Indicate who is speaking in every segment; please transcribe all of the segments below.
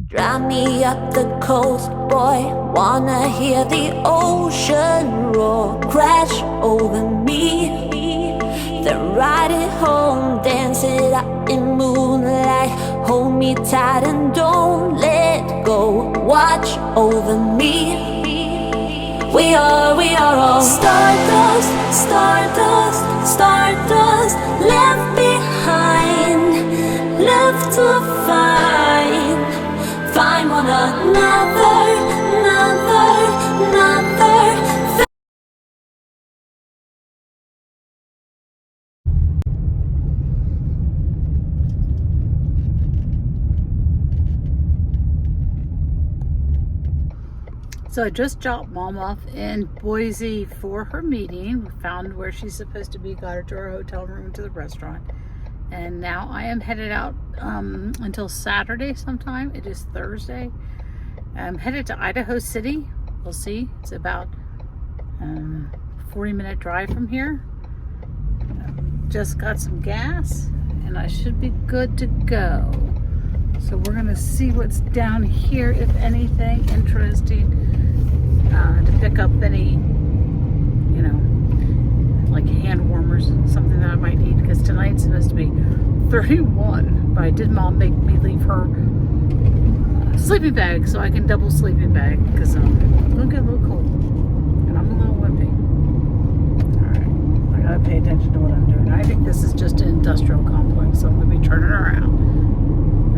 Speaker 1: Drive me up the coast, boy. Wanna hear the ocean roar crash over me. Then ride it home, dance it out in moonlight. Hold me tight and don't let go. Watch over me. We are all stardust, stardust, stardust. Left behind, left to find one another, another.
Speaker 2: So I just dropped Mom off in Boise for her meeting. We found where she's supposed to be, got her to her hotel room, to the restaurant. And now I am headed out until Saturday sometime. It is Thursday. I'm headed to Idaho City. We'll see. It's about 40-minute drive from here. Just got some gas and I should be good to go. So we're gonna see what's down here, if anything interesting, to pick up any, like hand warmers, something that I might need, because tonight's supposed to be 31, but I did Mom make me leave her sleeping bag so I can double sleeping bag, because it'll get a little cold and I'm a little wimpy. Alright, I gotta pay attention to what I'm doing. I think this is just an industrial complex, so I'm gonna be turning around.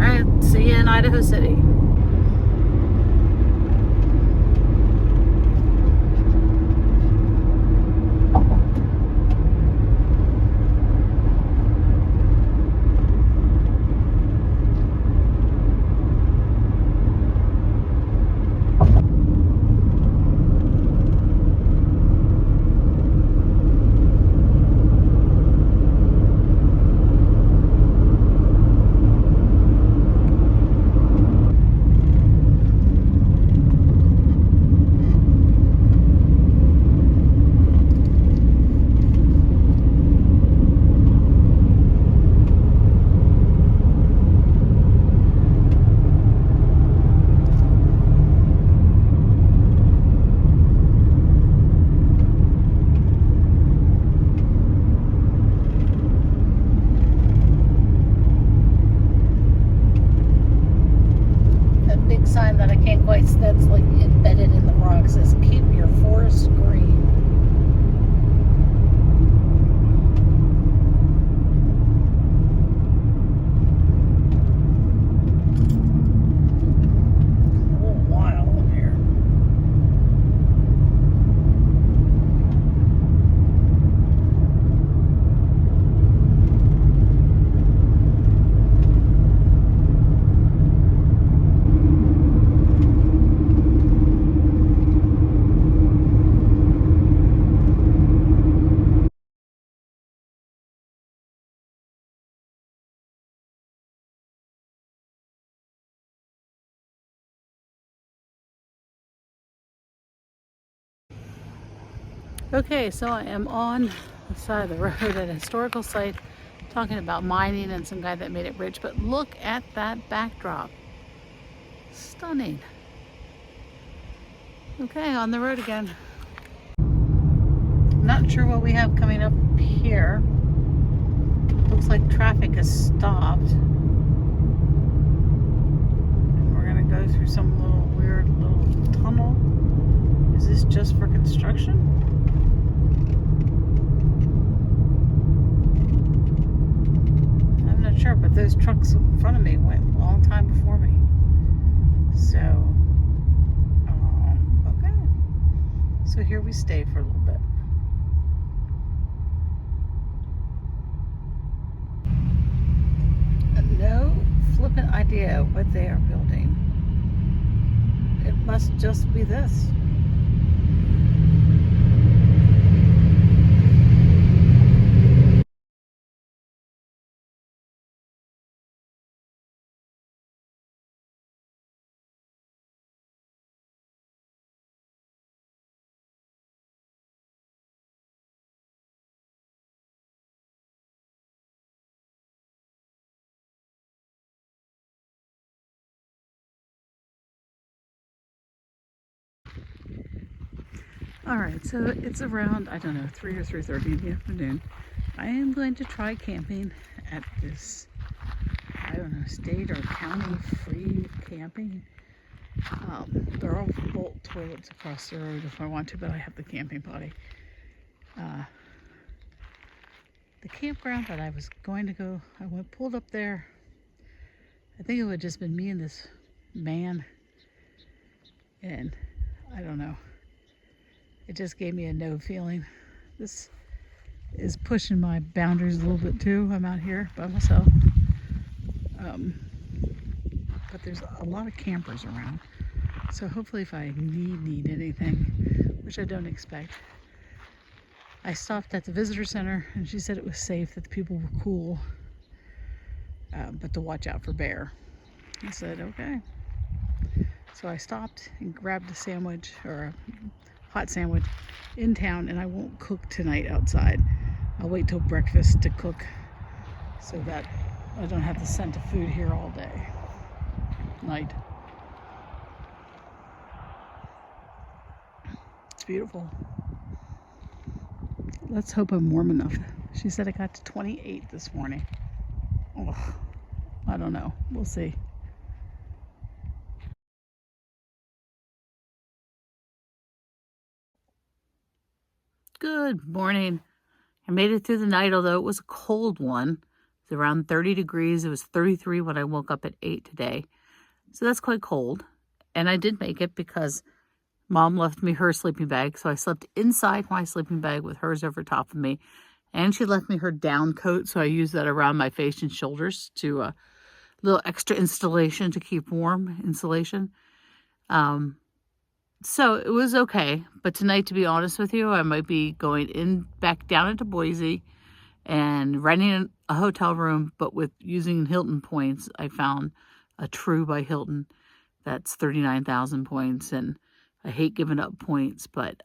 Speaker 2: Alright, see you in Idaho City. Sign that I can't quite see, that's like embedded in the rock, says keep your forest green. A little while up here. Okay, so I am on the side of the road at a historical site talking about mining and some guy that made it rich, but look at that backdrop. Stunning. Okay, on the road again. Not sure what we have coming up here. Looks like traffic has stopped. And we're gonna go through some little weird little tunnel. Is this just for construction? Sure, but those trucks in front of me went a long time before me. So, okay. So here we stay for a little bit. No flippant idea what they are building. It must just be this. All right, so it's around, I don't know, 3 or 3:30 in the afternoon. I am going to try camping at this, I don't know, state or county free camping. There are bolt toilets across the road if I want to, but I have the camping potty. The campground that I was going to go, pulled up there. I think it would have just been me and this man, and I don't know. It just gave me a no feeling. This is pushing my boundaries a little bit too. I'm out here by myself. But there's a lot of campers around. So hopefully if I need anything, which I don't expect. I stopped at the visitor center and she said it was safe, that the people were cool, but to watch out for bear. I said, okay. So I stopped and grabbed a sandwich, or a hot sandwich, in town, and I won't cook tonight outside. I'll wait till breakfast to cook so that I don't have the scent of food here all day. Night. It's beautiful. Let's hope I'm warm enough. She said it got to 28 this morning. Oh, I don't know. We'll see. Good morning. I made it through the night, although it was a cold one. It was around 30 degrees. It was 33 when I woke up at 8 today. So that's quite cold. And I did make it because Mom left me her sleeping bag. So I slept inside my sleeping bag with hers over top of me. And she left me her down coat. So I used that around my face and shoulders to a little extra insulation to keep warm, insulation. So it was okay. But tonight, to be honest with you, I might be going back down into Boise and renting a hotel room, but with using Hilton points. I found a True by Hilton that's 39,000 points, and I hate giving up points, but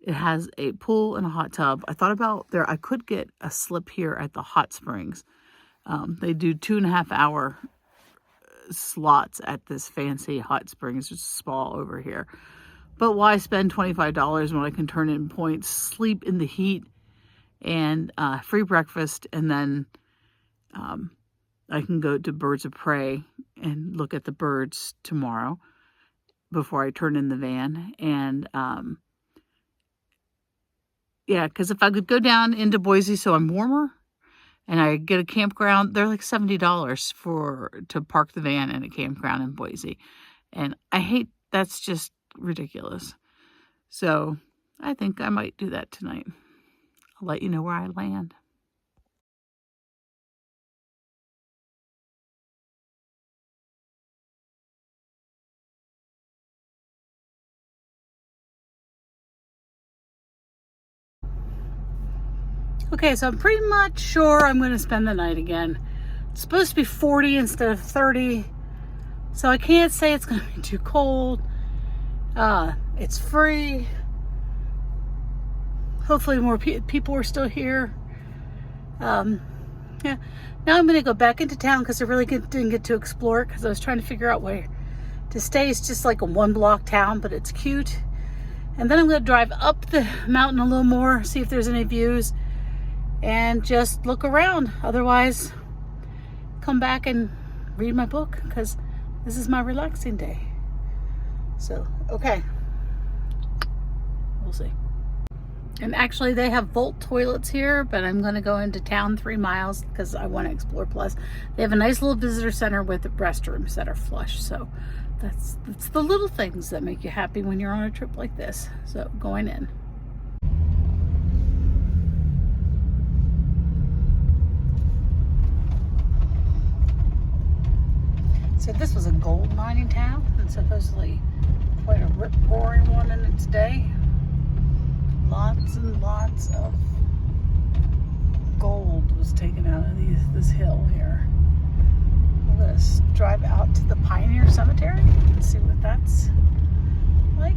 Speaker 2: it has a pool and a hot tub. I thought about I could get a slip here at the hot springs. They do 2.5 hour slots at this fancy hot springs, just a spa over here. But why spend $25 when I can turn in points, sleep in the heat, and free breakfast, and then I can go to Birds of Prey and look at the birds tomorrow before I turn in the van. And yeah, because if I could go down into Boise so I'm warmer and I get a campground, they're like $70 to park the van in a campground in Boise. And that's just ridiculous. So I think I might do that tonight. I'll let you know where I land. Okay, so I'm pretty much sure I'm going to spend the night again. It's supposed to be 40 instead of 30, so I can't say it's going to be too cold. It's free. Hopefully more people are still here. Yeah. Now I'm going to go back into town because I really didn't get to explore it because I was trying to figure out where to stay. It's just like a 1-block town, but it's cute. And then I'm going to drive up the mountain a little more, see if there's any views, and just look around. Otherwise, come back and read my book because this is my relaxing day. So, okay. We'll see. And actually, they have Volt toilets here, but I'm going to go into town 3 miles because I want to explore. Plus, they have a nice little visitor center with restrooms that are flush. So, that's the little things that make you happy when you're on a trip like this. So, going in. So this was a gold mining town, and supposedly quite a rip-roaring one in its day. Lots and lots of gold was taken out of this hill here. I'm going to drive out to the Pioneer Cemetery and see what that's like.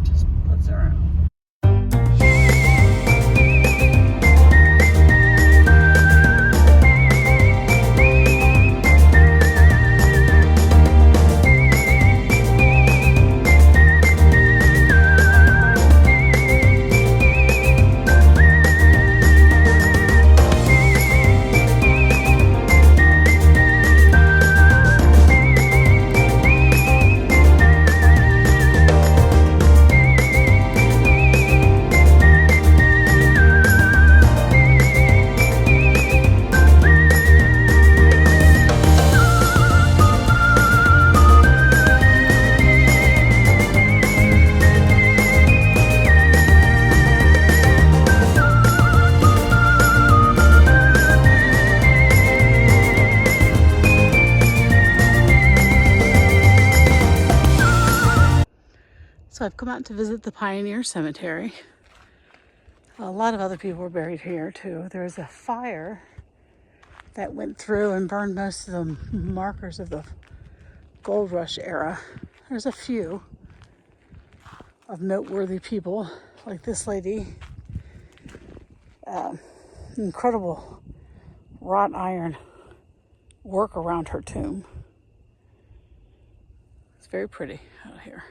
Speaker 2: Just puts around. So I've come out to visit the Pioneer Cemetery. A lot of other people were buried here too. There was a fire that went through and burned most of the markers of the gold rush era. There's a few of noteworthy people, like this lady. Incredible wrought iron work around her tomb. It's very pretty out here.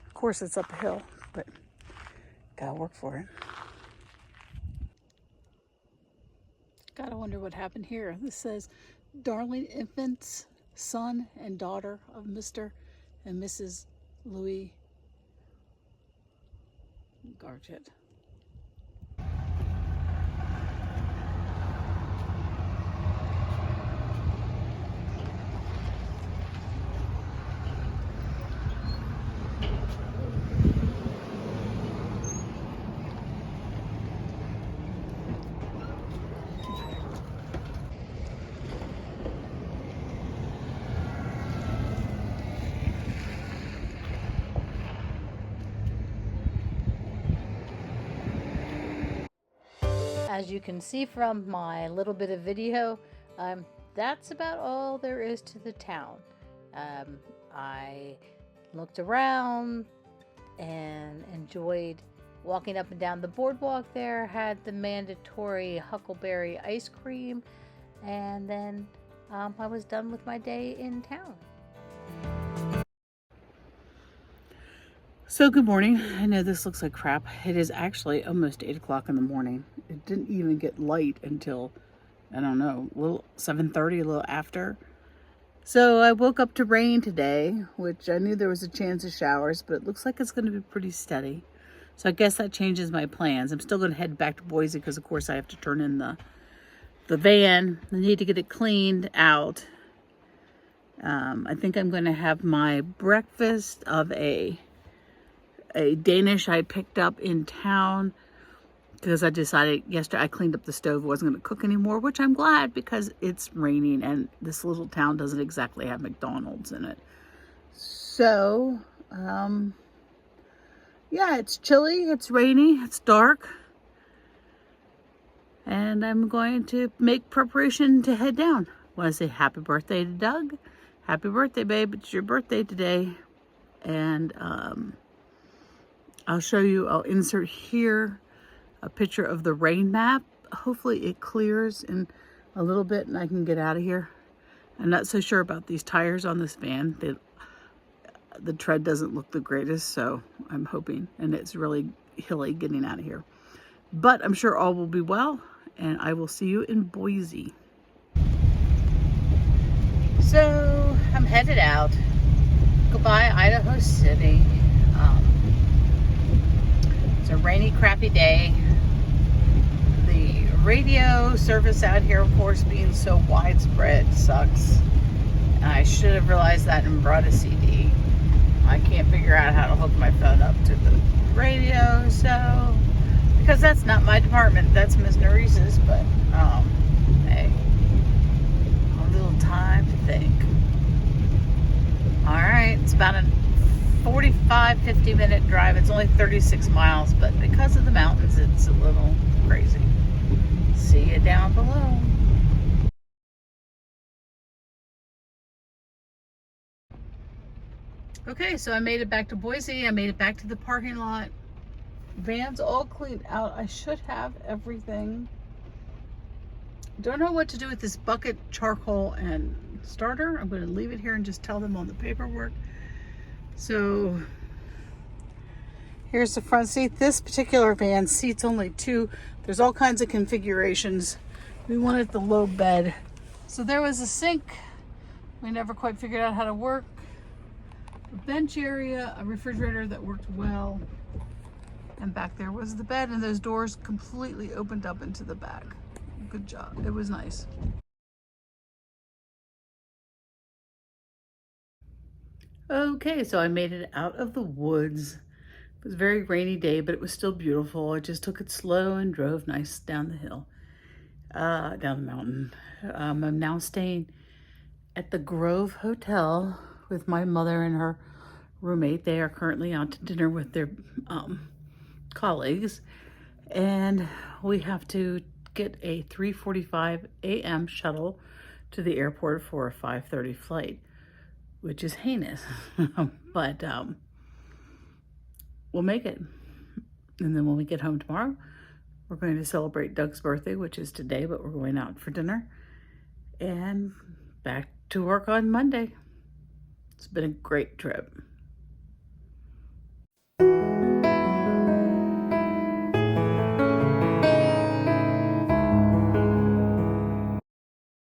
Speaker 2: Of course, it's up a hill, but gotta work for it. Gotta wonder what happened here. This says, Darling Infants, son and daughter of Mr. and Mrs. Louis Gargett. As you can see from my little bit of video, that's about all there is to the town. I looked around and enjoyed walking up and down the boardwalk there, had the mandatory huckleberry ice cream, and then I was done with my day in town. So good morning. I know this looks like crap. It is actually almost 8 o'clock in the morning. It didn't even get light until, I don't know, a little 7:30, a little after. So I woke up to rain today, which I knew there was a chance of showers, but it looks like it's going to be pretty steady. So I guess that changes my plans. I'm still going to head back to Boise because, of course, I have to turn in the van. I need to get it cleaned out. I think I'm going to have my breakfast of a Danish I picked up in town because I decided yesterday I cleaned up the stove, wasn't going to cook anymore, which I'm glad because it's raining and this little town doesn't exactly have McDonald's in it. So, yeah, it's chilly, it's rainy, it's dark, and I'm going to make preparation to head down. I want to say happy birthday to Doug. Happy birthday, babe. It's your birthday today. And, I'll insert here a picture of the rain map. Hopefully it clears in a little bit and I can get out of here. I'm not so sure about these tires on this van. The tread doesn't look the greatest, so I'm hoping, and it's really hilly getting out of here. But I'm sure all will be well, and I will see you in Boise. So I'm headed out. Goodbye, Idaho City. It's a rainy, crappy day. The radio service out here, of course, being so widespread, sucks. I should have realized that and brought a CD. I can't figure out how to hook my phone up to the radio, so because that's not my department, that's Ms. Narise's, but hey, a little time to think. All right, it's about a 45-50 minute drive. It's only 36 miles, but because of the mountains, it's a little crazy. See you down below. Okay, so I made it back to Boise. I made it back to the parking lot. Van's all cleaned out. I should have everything. Don't know what to do with this bucket, charcoal, and starter. I'm going to leave it here and just tell them on the paperwork. So here's the front seat. This particular van seats only two. There's all kinds of configurations. We wanted the low bed. So there was a sink. We never quite figured out how to work. A bench area, a refrigerator that worked well. And back there was the bed, and those doors completely opened up into the back. Good job. It was nice. Okay, so I made it out of the woods. It was a very rainy day, but it was still beautiful. I just took it slow and drove nice down the hill, down the mountain. I'm now staying at the Grove Hotel with my mother and her roommate. They are currently out to dinner with their colleagues, and we have to get a 3:45 a.m. shuttle to the airport for a 5:30 flight, which is heinous, but we'll make it. And then when we get home tomorrow, we're going to celebrate Doug's birthday, which is today, but we're going out for dinner, and back to work on Monday. It's been a great trip.